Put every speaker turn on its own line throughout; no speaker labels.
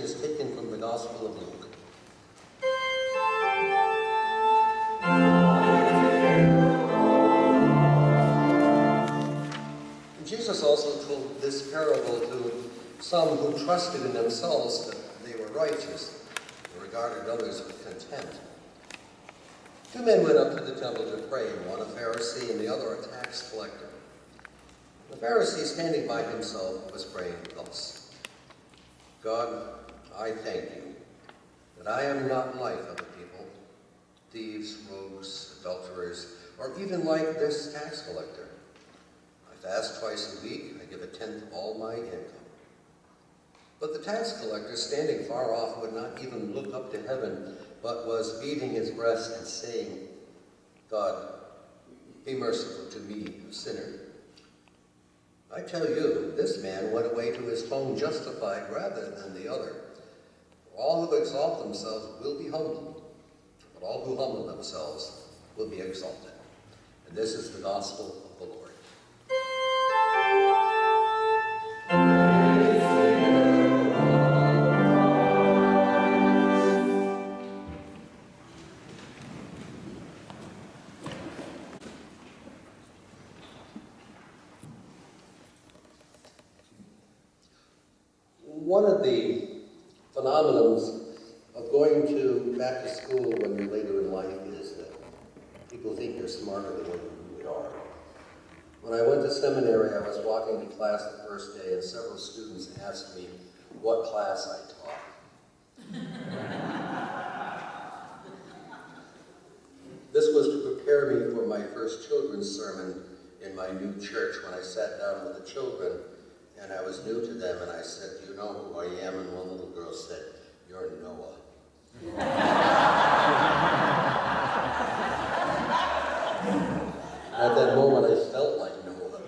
is taken from the Gospel of Luke. Jesus also told this parable to some who trusted in themselves that they were righteous and regarded others with contempt. Two men went up to the temple to pray, one a Pharisee and the other a tax collector. The Pharisee, standing by himself, was praying thus: God, I thank you that I am not like other people, thieves, rogues, adulterers, or even like this tax collector. I fast twice a week, I give a tenth of all my income. But the tax collector, standing far off, would not even look up to heaven, but was beating his breast and saying, God, be merciful to me, a sinner. I tell you, this man went away to his home justified rather than the other. For all who exalt themselves will be humbled, but all who humble themselves will be exalted. And this is the gospel of the Lord. One of the phenomenons of going back to school when you're later in life is that people think you're smarter than what you really are. When I went to seminary, I was walking to class the first day, and several students asked me what class I taught. This was to prepare me for my first children's sermon in my new church when I sat down with the children. And I was new to them, and I said, do you know who I am? And one little girl said, you're Noah. At that moment, I felt like Noah.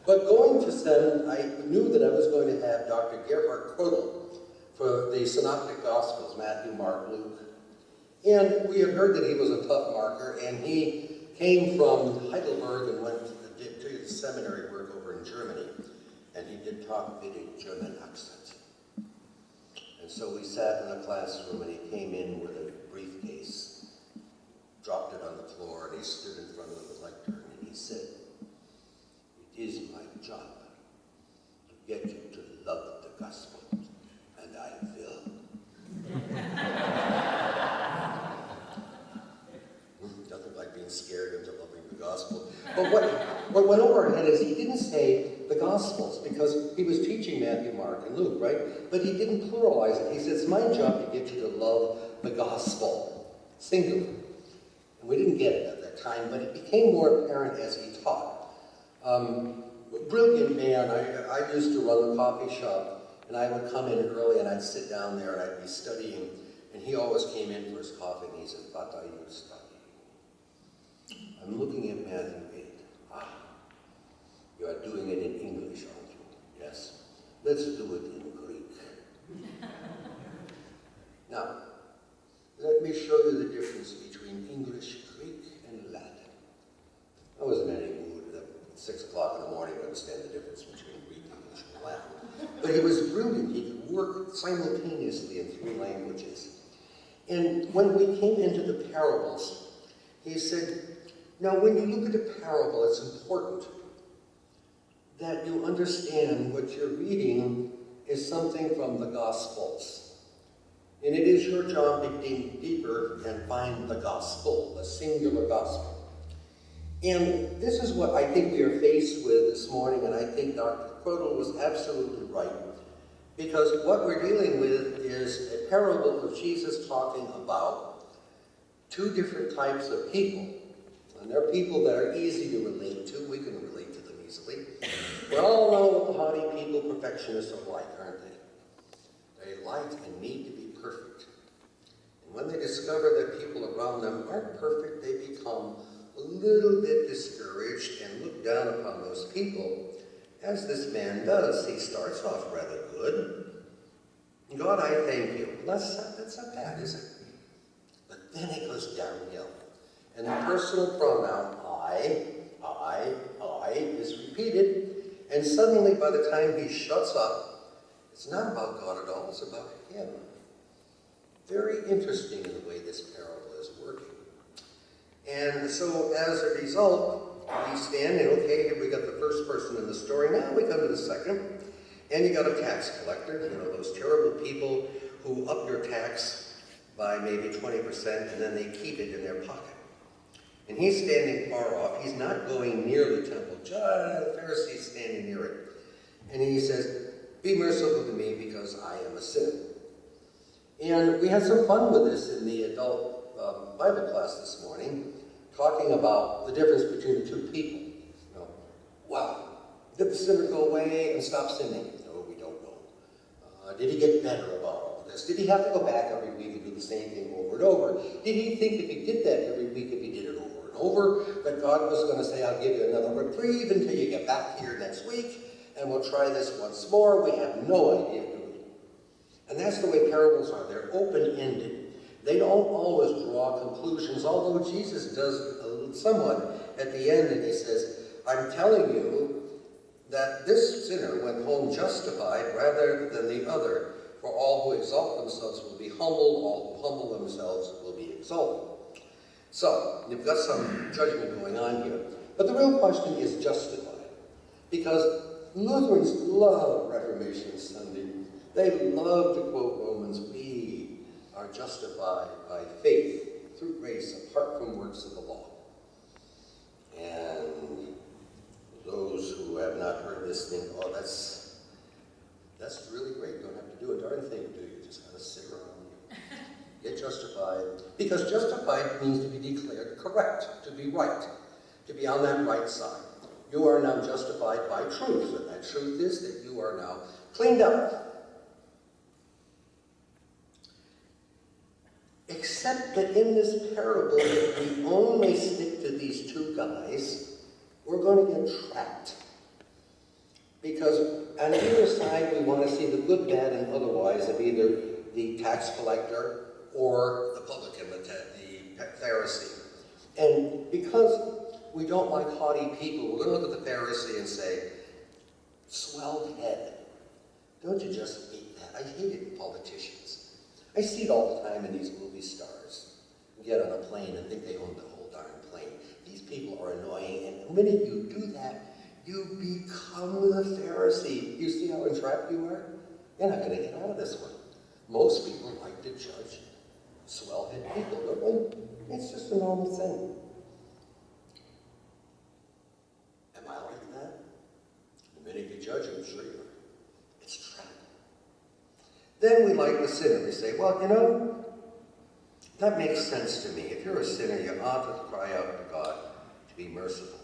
But going to Sem, I knew that I was going to have Dr. Gerhard Krödel for the Synoptic Gospels, Matthew, Mark, Luke. And we had heard that he was a tough marker, and he came from Heidelberg and went to the seminary work over in Germany, and he did talk with a German accent. And so we sat in a classroom, and he came in with a briefcase, dropped it on the floor, and he stood in front of the lectern, and he said, it is my job to get you to love the gospel, and I will. Nothing like being scared into loving the gospel. But what went over our head is he didn't say the Gospels, because he was teaching Matthew, Mark, and Luke, right? But he didn't pluralize it. He said, it's my job to get you to love the Gospel, singular. And we didn't get it at that time, but it became more apparent as he taught. Brilliant man. I used to run a coffee shop, and I would come in early, and I'd sit down there, and I'd be studying, and he always came in for his coffee, and he said, what are you studying? I'm looking at Matthew 8. You are doing it in English, aren't you? Yes. Let's do it in Greek. Now, let me show you the difference between English, Greek, and Latin. I wasn't in any mood at 6 o'clock in the morning to understand the difference between Greek, English, and Latin. But he was brilliant. He could work simultaneously in 3 languages. And when we came into the parables, he said, now, when you look at a parable, it's important that you understand what you're reading is something from the Gospels. And it is your job to dig deeper and find the gospel, the singular gospel. And this is what I think we are faced with this morning, and I think Dr. Krödel was absolutely right. Because what we're dealing with is a parable of Jesus talking about 2 different types of people. And they're people that are easy to relate to. We can relate to them easily. We all know what the haughty people, perfectionists are like, aren't they? They like and need to be perfect. And when they discover that people around them aren't perfect, they become a little bit discouraged and look down upon those people, as this man does. He starts off rather good. God, I thank you. That's not bad, is it? But then it goes downhill. And the personal pronoun, I, is repeated. And suddenly, by the time he shuts up, it It's not about God at all, it's about him. Very interesting in the way this parable is working. And so as a result, we stand and okay, here we got the first person in the story, now we come to the second. And you got a tax collector, you know, those terrible people who up your tax by maybe 20% and then they keep it in their pocket. And he's standing far off. He's not going near the temple. Just the Pharisee's standing near it. And he says, "Be merciful to me because I am a sinner." And we had some fun with this in the adult Bible class this morning, talking about the difference between the two people. You know, well, did the sinner go away and stop sinning? No, we don't know. Did he get better about all of this? Did he have to go back every week and do the same thing over and over? Did he think if he did that every week, if he did it over and over, that God was going to say, "I'll give you another reprieve until you get back here next week, and we'll try this once more"? We have no idea, do we? And that's the way parables are. They're open-ended. They don't always draw conclusions, although Jesus does somewhat at the end, and he says, "I'm telling you that this sinner went home justified rather than the other. For all who exalt themselves will be humbled, all who humble themselves will be exalted." So, you've got some judgment going on here. But the real question is justified. Because Lutherans love Reformation Sunday. They love to quote Romans, "We are justified by faith through grace apart from works of the law." And those who have not heard this think, "Oh, that's really great. You don't have to do a darn thing, do you? You just kind of sit around, get justified." Because justified means to be declared correct, to be right, to be on that right side. You are now justified by truth, and that truth is that you are now cleaned up. Except that in this parable, if we only stick to these two guys, we're going to get trapped. Because on either side, we want to see the good, bad, and otherwise of either the tax collector or the publican, the Pharisee. And because we don't like haughty people, we're going to look at the Pharisee and say, "Swelled head. Don't you just hate that?" I hate it in politicians. I see it all the time in these movie stars who get on a plane and think they own the whole darn plane. These people are annoying, and the minute you do that, you become the Pharisee. You see how entrapped you are? You're not going to get out of this one. Most people like to judge swell-head people, don't they? It's just a normal thing. Am I like that? The minute you judge, I'm sure you are. It's a trap. Then we like the sinner. We say, "Well, you know, that makes sense to me. If you're a sinner, you ought to cry out to God to be merciful."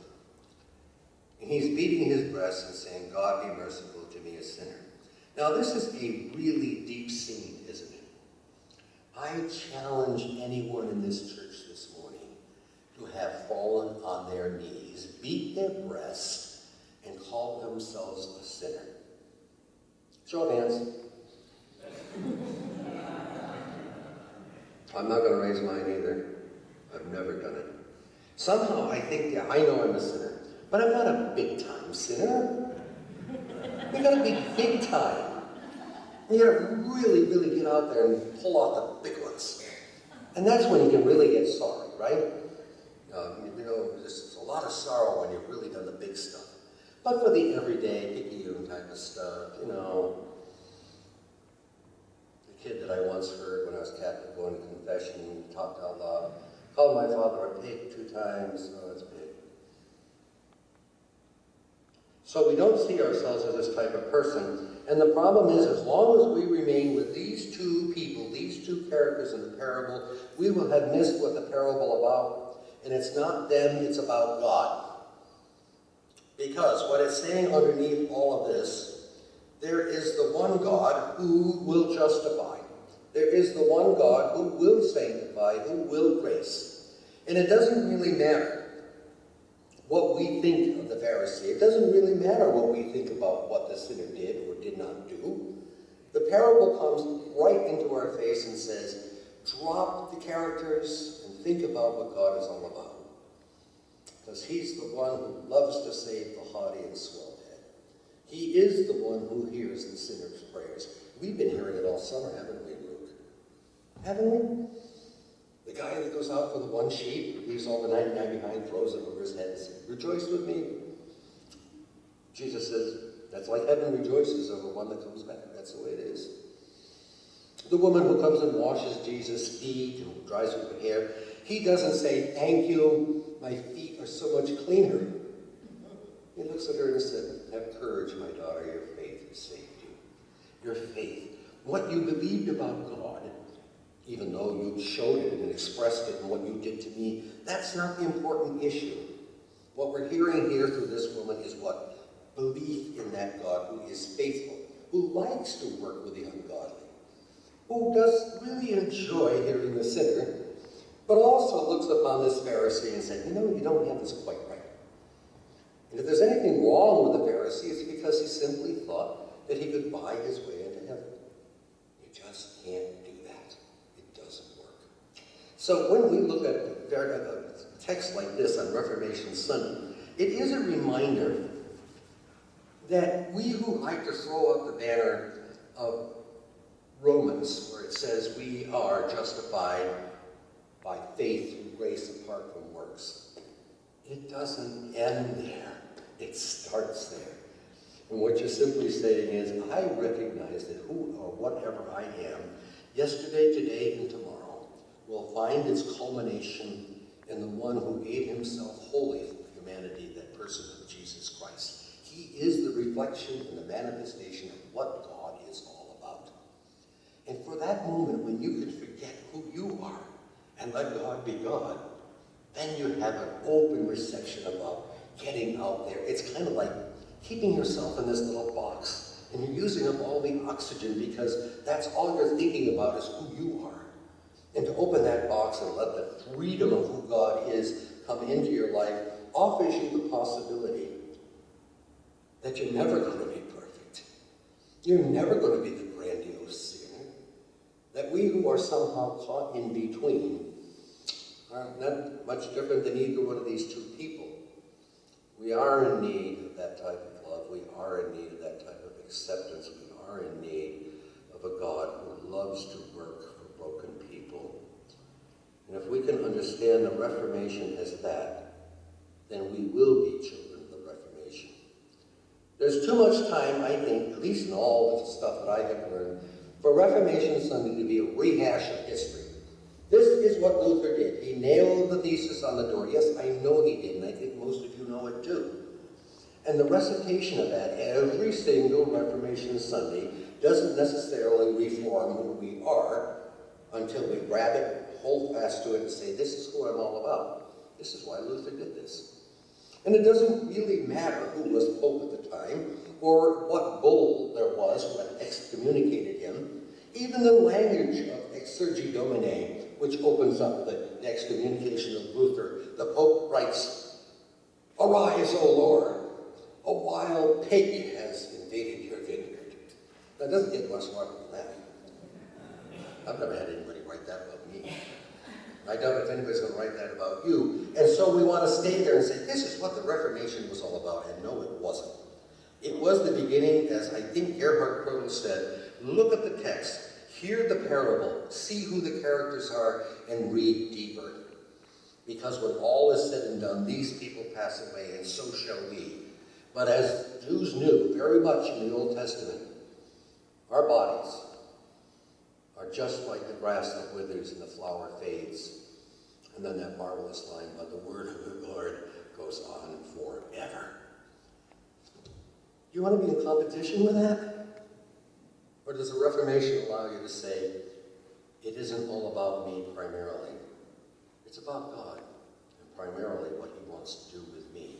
And he's beating his breast and saying, "God, be merciful to me, a sinner." Now, this is a really deep scene, isn't it? I challenge anyone in this church this morning to have fallen on their knees, beat their breast, and call themselves a sinner. Show of hands. I'm not going to raise mine either. I've never done it. Somehow I think, yeah, I know I'm a sinner. But I'm not a big-time sinner. You gotta be big-time. You gotta really, really get out there and pull off the big ones. And that's when you can really get sorry, right? You know, there's a lot of sorrow when you've really done the big stuff. But for the everyday, picayune type of stuff, you know, the kid that I once heard when I was Catholic going to confession, talked out loud, called my father a pig 2 times. Oh, that's big. So we don't see ourselves as this type of person. And the problem is, as long as we remain with these two people, these two characters in the parable, we will have missed what the parable about. And it's not them, it's about God. Because what it's saying underneath all of this, there is the one God who will justify. There is the one God who will sanctify, who will grace. And it doesn't really matter what we think of the Pharisee. It doesn't really matter what we think about what the sinner did or did not do. The parable comes right into our face and says, drop the characters and think about what God is all about. Because he's the one who loves to save the haughty and swell-head. He is the one who hears the sinner's prayers. We've been hearing it all summer, haven't we, Luke? Haven't we? The guy that goes out for the one sheep, leaves all the 99 behind, throws it over his head and says, rejoice with me. Jesus says, that's like heaven rejoices over one that comes back. That's the way it is. The woman who comes and washes Jesus' feet and dries her hair, he doesn't say, thank you, my feet are so much cleaner. He looks at her and said, have courage, my daughter, your faith has saved you. Your faith, what you believed about God, even though you showed it and expressed it in what you did to me, that's not the important issue. What we're hearing here through this woman is what? Belief in that God who is faithful, who likes to work with the ungodly, who does really enjoy hearing the sinner, but also looks upon this Pharisee and said, you know, you don't have this quite right. And if there's anything wrong with the Pharisee, it's because he simply thought that he could buy his way into heaven. You just can't do that. It doesn't work. So when we look at a text like this on Reformation Sunday, it is a reminder that we who like to throw up the banner of Romans, where it says we are justified by faith through grace apart from works, it doesn't end there. It starts there. And what you're simply saying is, I recognize that who or whatever I am, yesterday, today, and tomorrow, will find its culmination in the one who gave himself wholly for humanity, that person of Jesus Christ. He is the reflection and the manifestation of what God is all about. And for that moment when you can forget who you are and let God be God, then you have an open reception about getting out there. It's kind of like keeping yourself in this little box, and you're using up all the oxygen because that's all you're thinking about is who you are. And to open that box and let the freedom of who God is come into your life offers you the possibility that you're never going to be perfect. You're never going to be the grandiose sinner. That we who are somehow caught in between are not much different than either one of these two people. We are in need of that type of love. We are in need of that type of acceptance. We are in need of a God who loves to work for broken people. And if we can understand the Reformation as that, then we will be children of the Reformation. There's too much time, I think, at least in all the stuff that I have learned, for Reformation Sunday to be a rehash of history. This is what Luther did. He nailed the thesis on the door. Yes, I know he did, and I think most of you know it too. And the recitation of that every single Reformation Sunday doesn't necessarily reform who we are until we grab it, hold fast to it, and say, this is who I'm all about. This is why Luther did this. And it doesn't really matter who was Pope at the time, or what bull there was who had excommunicated him. Even the language of Exsurgi Domine, which opens up the excommunication of Luther, the Pope writes, arise, O Lord, a wild pig has invaded your vineyard. That doesn't get much more than that. I've never had anybody write that about me. I doubt if anybody's going to write that about you. And so we want to stay there and say, this is what the Reformation was all about. And no, it wasn't. It was the beginning, as I think Gerhard Krogel said, look at the text, hear the parable, see who the characters are, and read deeper. Because when all is said and done, these people pass away, and so shall we. But as Jews knew very much in the Old Testament, our bodies are just like the grass that withers and the flower fades. And then that marvelous line, but the word of the Lord goes on forever. Do you want to be in competition with that? Or does the Reformation allow you to say, it isn't all about me primarily. It's about God, and primarily what he wants to do with me.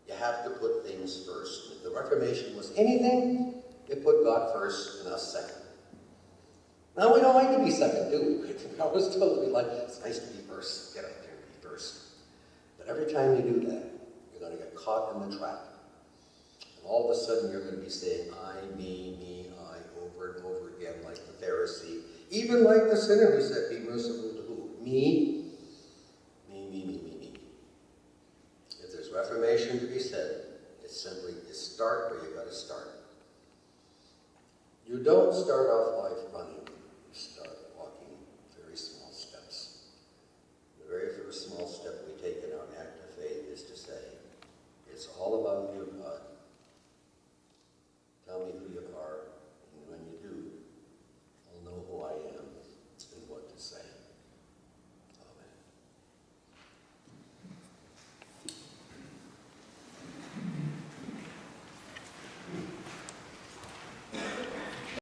You have to put things first. If the Reformation was anything, it put God first and us second. Now, we don't like to be second, do we? I was told to be like, it's nice to be first. Get up there and be first. But every time you do that, you're going to get caught in the trap. And all of a sudden, you're going to be saying, I, me, I, over and over again, like the Pharisee. Even like the sinner who said, be merciful to who? Me. If there's Reformation to be said, it's simply to start where you don't start off life running, you start